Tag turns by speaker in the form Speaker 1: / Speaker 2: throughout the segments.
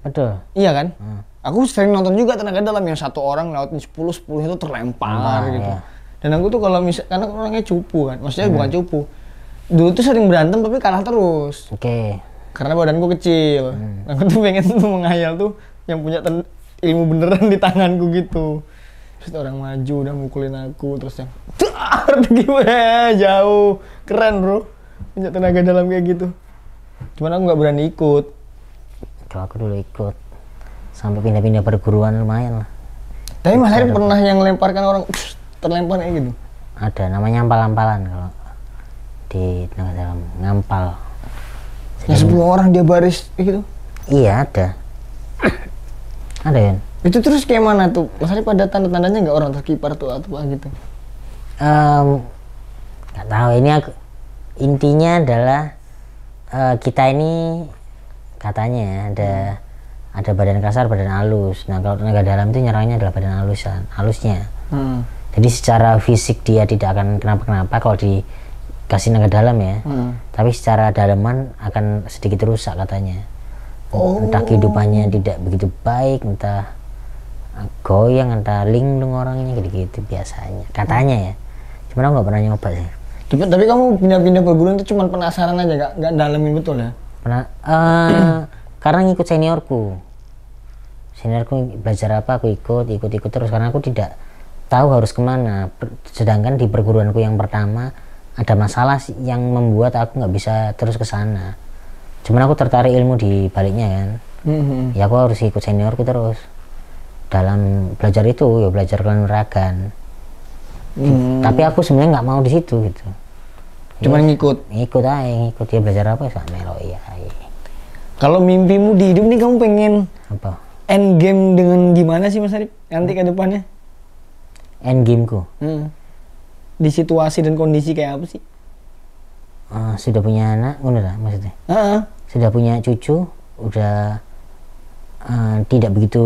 Speaker 1: Betul.
Speaker 2: Iya kan? Aku sering nonton juga tenaga dalam yang satu orang lautin 10 itu terlempar gitu.
Speaker 1: Ya.
Speaker 2: Dan aku tuh kalau karena orangnya cupu kan, maksudnya bukan cupu. Dulu tuh sering berantem tapi kalah terus.
Speaker 1: Oke.
Speaker 2: Karena badanku kecil. Aku tuh pengen tuh menghayal tuh yang punya ilmu beneran di tanganku gitu. Terus orang maju udah mukulin aku terus yang gimana jauh. Keren bro. Punya tenaga dalam kayak gitu. Cuman aku nggak berani ikut.
Speaker 1: Kalau aku dulu ikut sampai pindah-pindah perguruan lumayan lah.
Speaker 2: Tapi Mas Arif pernah yang lemparkan orang terlempar kayak gitu?
Speaker 1: Ada namanya ampal-ampalan kalau di tenaga dalam, ngampal.
Speaker 2: Yang 10 orang dia baris gitu?
Speaker 1: Iya ada. Ada ya.
Speaker 2: Itu terus kayak mana tuh? Mas Arif ada tanda-tandanya nggak orang terkipar tuh atau apa gitu?
Speaker 1: Nggak tahu, ini intinya adalah kita ini katanya ya, ada badan kasar, badan halus. Nah kalau tenaga dalam itu nyerangnya adalah badan halusnya. Jadi secara fisik dia tidak akan kenapa-kenapa kalau dikasih tenaga dalam ya. Tapi secara dalaman akan sedikit rusak katanya. Entah kehidupannya tidak begitu baik, entah goyang, entah linglung orangnya gitu-gitu biasanya. Katanya ya. Cuman aku nggak pernah nyoba sih.
Speaker 2: Tapi kamu pindah-pindah perguruan itu cuma penasaran aja, nggak dalamin betul ya?
Speaker 1: Karena ngikut seniorku belajar apa aku ikut terus karena aku tidak tahu harus kemana. Sedangkan di perguruanku yang pertama ada masalah yang membuat aku nggak bisa terus ke sana. Cuman aku tertarik ilmu di baliknya kan. Ya aku harus ikut seniorku terus dalam belajar itu, ya belajar kanuragan. Tapi aku sebenarnya nggak mau di situ gitu.
Speaker 2: Cuman ngikut
Speaker 1: dia belajar apa ya melo ya.
Speaker 2: Kalau mimpimu di hidup nih kamu pengen
Speaker 1: Apa?
Speaker 2: end game dengan gimana sih Mas Arif nanti ke depannya?
Speaker 1: End gameku?
Speaker 2: Di situasi dan kondisi kayak apa sih?
Speaker 1: Sudah punya anak, udah maksudnya? Sudah punya cucu, udah tidak begitu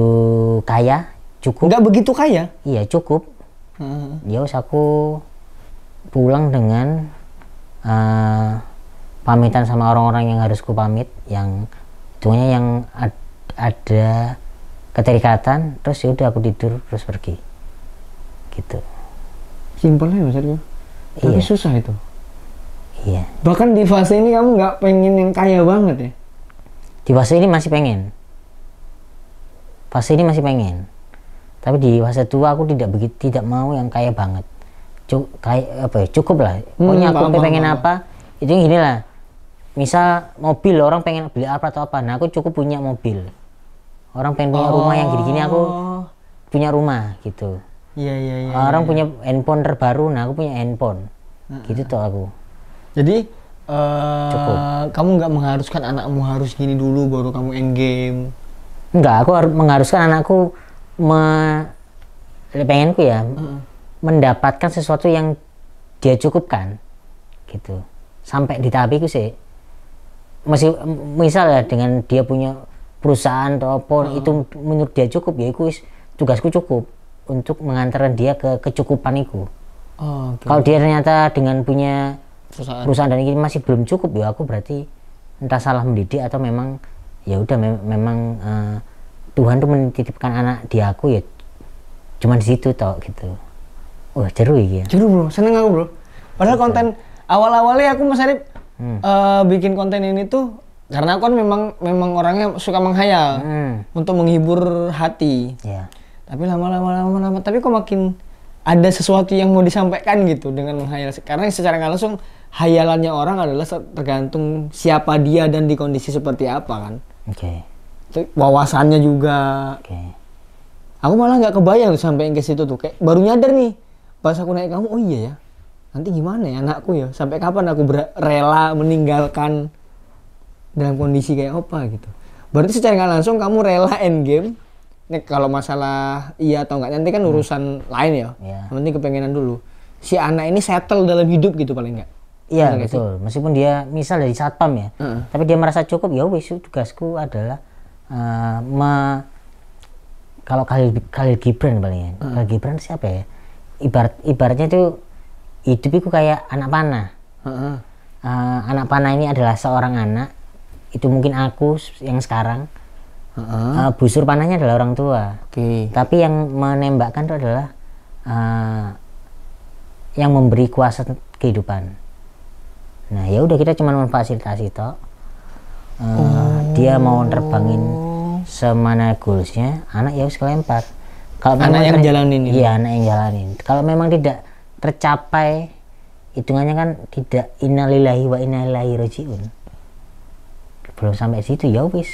Speaker 1: kaya, cukup.
Speaker 2: Nggak begitu kaya?
Speaker 1: Iya cukup. Ya us aku pulang dengan pamitan sama orang-orang yang harus ku pamit, yang semuanya yang ada keterikatan, terus ya udah aku tidur terus pergi gitu.
Speaker 2: Simpelnya Mas Arif. Tapi susah itu.
Speaker 1: Iya.
Speaker 2: Bahkan di fase ini kamu nggak pengen yang kaya banget ya?
Speaker 1: Di fase ini masih pengen. Tapi di fase tua aku tidak mau yang kaya banget. Cukup lah. Pokoknya aku pengen apa? Itu gini lah. Misal mobil, orang pengen beli apa atau apa. Nah aku cukup punya mobil. Orang pengen punya rumah yang gini-gini, aku punya rumah gitu.
Speaker 2: Iya.
Speaker 1: Orang punya handphone terbaru, nah aku punya handphone. Gitu tuh aku.
Speaker 2: Jadi
Speaker 1: cukup.
Speaker 2: Kamu nggak mengharuskan anakmu harus gini dulu baru kamu end game?
Speaker 1: Enggak, aku mengharuskan anakku pengenku ya mendapatkan sesuatu yang dia cukupkan gitu. Sampai di tahap itu sih. Masih misal ya dengan dia punya perusahaan atau apa itu menurut dia cukup, ya itu tugasku cukup untuk mengantarkan dia ke kecukupan itu. Kalau dia ternyata dengan punya perusahaan dan ini masih belum cukup, ya aku berarti entah salah mendidik atau memang ya udah memang Tuhan tuh menitipkan anak di aku ya cuman di situ toh gitu. Wah seru ya.
Speaker 2: Seru bro, seneng aku bro. Padahal konten awal-awalnya aku Mas Arif bikin konten ini tuh karena aku kan memang orangnya suka menghayal untuk menghibur hati. Tapi lama tapi kok makin ada sesuatu yang mau disampaikan gitu dengan menghayal. Karena secara nggak langsung hayalannya orang adalah tergantung siapa dia dan di kondisi seperti apa kan. Wawasannya juga. Aku malah nggak kebayang tuh sampai ke situ tuh, kayak baru nyadar nih pas aku naik kamu, oh iya ya, nanti gimana ya anakku ya, sampai kapan aku rela meninggalkan dalam kondisi kayak apa gitu. Berarti secara nggak langsung kamu rela end game. Nih kalau masalah iya atau nggak nanti kan urusan lain ya. Yang penting kepengenan dulu. Si anak ini settle dalam hidup gitu paling nggak.
Speaker 1: Iya betul. Meskipun dia misal dari satpam ya, tapi dia merasa cukup, ya wis tugasku adalah kalau Khalil Gibran paling ya. Khalil Gibran siapa ya? Ibaratnya itu hidup itu kayak anak panah. Anak panah ini adalah seorang anak. Itu mungkin aku yang sekarang. busur panahnya adalah orang tua.
Speaker 2: Oke.
Speaker 1: Tapi yang menembakkan itu adalah yang memberi kuasa kehidupan. Nah ya udah, kita cuma memfasilitasi toh. Dia mau terbangin semana goalsnya, anak ya harus kelempar. Kalau
Speaker 2: Anak yang jalanin ini.
Speaker 1: Iya, anak yang jalanin. Kalau memang tidak tercapai, hitungannya kan tidak innalillahi wa inna ilaihi rajiun. Belum sampai situ ya wis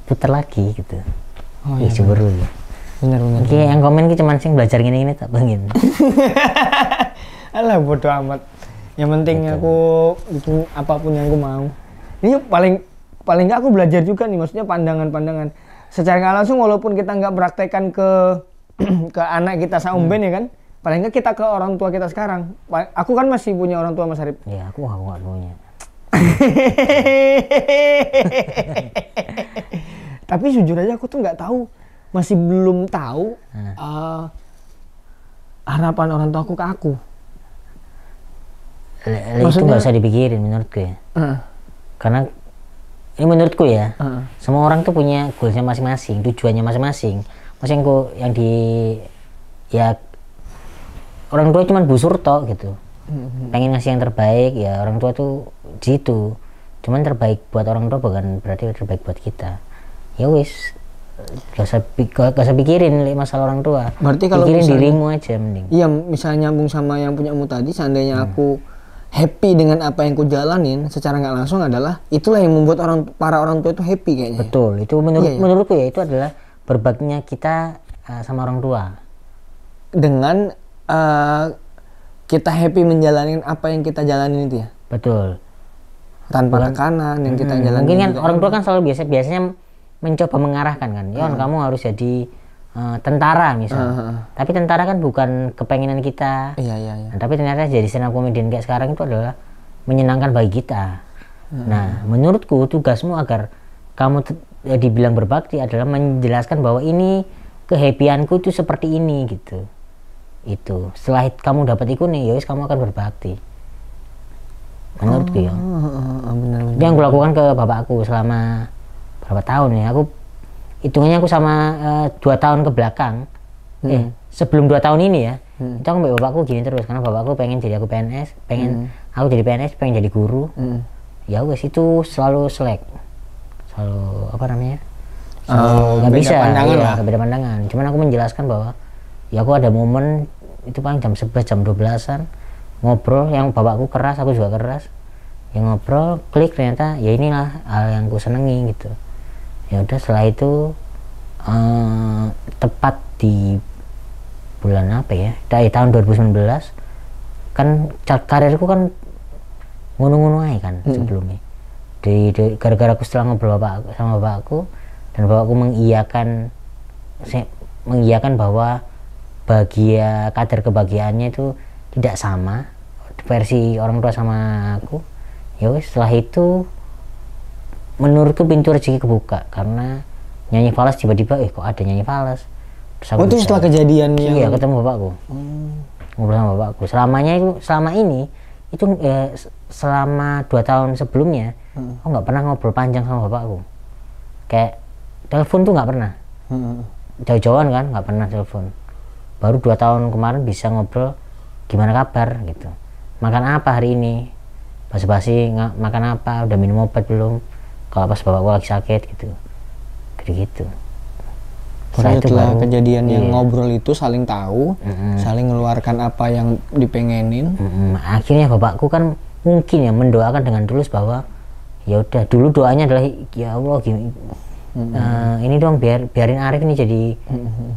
Speaker 1: puter lagi gitu.
Speaker 2: Oh iya.
Speaker 1: Coba dulu.
Speaker 2: Bener.
Speaker 1: Oke, yang komen ki cuman sing belajar gini tak pengen.
Speaker 2: Alah bodo amat. Yang penting aku bikin apapun yang aku mau. Ini paling nggak aku belajar juga nih, maksudnya pandangan-pandangan. Secara nggak langsung walaupun kita nggak praktekkan ke ke anak kita saumben ya kan. Paling nggak kita ke orang tua kita sekarang. Aku kan masih punya orang tua Mas Arif.
Speaker 1: Ya, aku nggak punya.
Speaker 2: Tapi jujur aja aku tuh nggak tahu, masih belum tahu harapan orang tua aku ke aku.
Speaker 1: Itu nggak usah dipikirin menurutku ya. Karena ini menurutku ya, semua orang tuh punya goalsnya masing-masing, tujuannya masing-masing. Maksudnya yang di ya orang tua cuma busur toh gitu. Pengen ngasih yang terbaik ya, orang tua tuh gitu. Cuman terbaik buat orang tua bukan berarti terbaik buat kita. Ya wis, gak usah pikirin masalah orang tua.
Speaker 2: Berarti kalau
Speaker 1: pikirin
Speaker 2: misalnya,
Speaker 1: dirimu aja mending.
Speaker 2: Iya, misalnya nyambung sama yang punyamu tadi, seandainya aku happy dengan apa yang ku jalanin secara nggak langsung, adalah itulah yang membuat para orang tua itu happy kayaknya.
Speaker 1: Betul, itu menurutku ya, itu adalah berbaktinya kita sama orang tua.
Speaker 2: Dengan kita happy menjalani apa yang kita jalanin itu ya.
Speaker 1: Betul.
Speaker 2: Tanpa tekanan yang kita jalanin.
Speaker 1: Mungkin kan orang tua kan selalu biasanya mencoba mengarahkan kan. Yon, kamu harus jadi tentara misalnya. Tapi tentara kan bukan kepengenan kita.
Speaker 2: Iya.
Speaker 1: Nah, tapi ternyata jadi stand up comedian kayak sekarang itu adalah menyenangkan bagi kita. Nah, menurutku tugasmu agar kamu dibilang berbakti adalah menjelaskan bahwa ini kehappyanku itu seperti ini gitu. Itu setelah kamu dapat itu nih, yowis kamu akan berbakti. Menurutku ya.
Speaker 2: Benar.
Speaker 1: Yang aku lakukan ke bapakku selama berapa tahun ya, aku hitungannya aku sama 2 tahun ke belakang, sebelum 2 tahun ini ya, itu aku sama bapakku gini terus, karena bapakku pengen jadi aku PNS, aku jadi PNS, pengen jadi guru. Ya wes itu selalu selek, selalu apa namanya, nggak bisa, beda pandangan. Cuman aku menjelaskan bahwa ya aku ada momen itu paling jam 11 jam 12-an ngobrol, yang bapakku keras, aku juga keras, yang ngobrol klik, ternyata ya inilah hal yang ku senengi gitu. Ya udah, setelah itu tepat di bulan apa ya, dari tahun 2019 kan karirku kan ngono-ngono aja kan sebelumnya. Gara-gara aku setelah ngobrol sama bapakku, dan bapakku mengiyakan bahwa kadar kebahagiaannya itu tidak sama versi orang tua sama aku. Ya wes, setelah itu menurutku pintu rezeki kebuka, karena nyanyi falas tiba-tiba kok ada nyanyi falas.
Speaker 2: Itu setelah kejadian yang
Speaker 1: iya, ketemu bapakku, ngobrol sama bapakku. Selama ini itu selama 2 tahun sebelumnya aku nggak pernah ngobrol panjang sama bapakku, kayak telepon tuh nggak pernah, jauh-jauhan kan nggak pernah telepon. Baru 2 tahun kemarin bisa ngobrol, gimana kabar gitu, makan apa hari ini, basa-basi makan apa, udah minum obat belum, kalau pas bapakku lagi sakit gitu.
Speaker 2: Setelah kejadian yang ngobrol itu saling tahu, saling mengeluarkan apa yang dipengenin.
Speaker 1: Akhirnya bapakku kan mungkin ya mendoakan dengan tulus bahwa ya udah, dulu doanya adalah ya Allah gini, ini dong biarin Arif ini jadi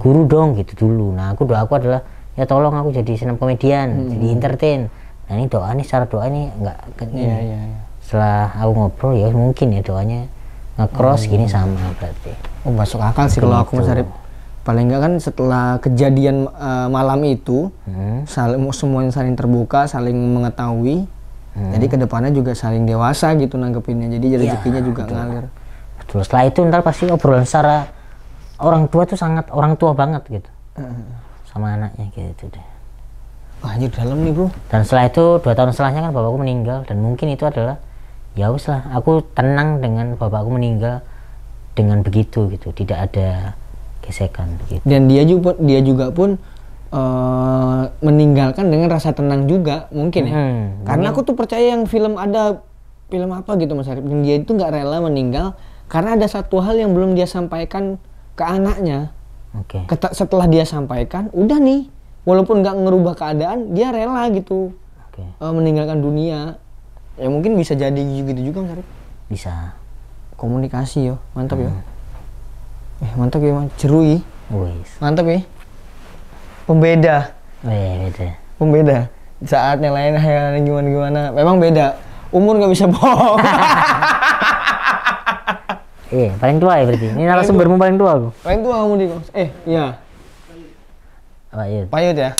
Speaker 1: guru dong gitu dulu. Nah doaku adalah ya tolong aku jadi stand up comedian, jadi entertain. Nah ini doa nih, secara doa ini enggak setelah aku ngobrol ya mungkin ya doanya nge-cross gini sama berarti.
Speaker 2: Masuk akal sih kalau aku, Mas Arif. Paling enggak kan setelah kejadian malam itu semuanya saling terbuka, saling mengetahui. Jadi kedepannya juga saling dewasa gitu nanggepinnya. Jadi rezekinya juga ngalir.
Speaker 1: Betul. Setelah itu ntar pasti obrolan secara orang tua tuh sangat orang tua banget gitu, sama anaknya gitu deh.
Speaker 2: Wah, anjir dalam nih bro.
Speaker 1: Dan setelah itu 2 tahun setelahnya kan bapakku meninggal, dan mungkin itu adalah ya wis lah, aku tenang dengan bapakku meninggal. dengan begitu gitu, tidak ada gesekan begitu.
Speaker 2: Dan dia juga pun meninggalkan dengan rasa tenang juga mungkin ya. Karena aku tuh percaya yang film apa gitu Mas Arif, dan dia itu nggak rela meninggal karena ada satu hal yang belum dia sampaikan ke anaknya.
Speaker 1: Oke.
Speaker 2: Setelah dia sampaikan, udah nih, walaupun nggak ngerubah keadaan, dia rela gitu meninggalkan dunia. Ya mungkin bisa jadi gitu juga Mas Arif.
Speaker 1: Bisa.
Speaker 2: Komunikasi yo, mantap yo. Mantap ya, cerui. Mantap ya. Pembeda.
Speaker 1: Beda.
Speaker 2: Pembeda. Saat yang lain gimana. Memang beda. Umur nggak bisa bohong.
Speaker 1: Iya, paling tua ya berarti. Ini narasumbermu paling tua aku.
Speaker 2: Paling tua kamu di kos. Iya.
Speaker 1: Pak Yud.
Speaker 2: Pak Yud ya.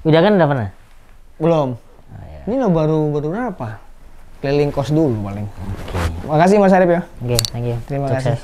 Speaker 1: Udah kan udah pernah?
Speaker 2: Belum.
Speaker 1: Iya.
Speaker 2: Ini lo baru berapa? Keliling kos dulu paling.
Speaker 1: Oke.
Speaker 2: Makasih Mas Arif ya.
Speaker 1: Oke, thank you.
Speaker 2: Terima kasih.
Speaker 1: Sukses.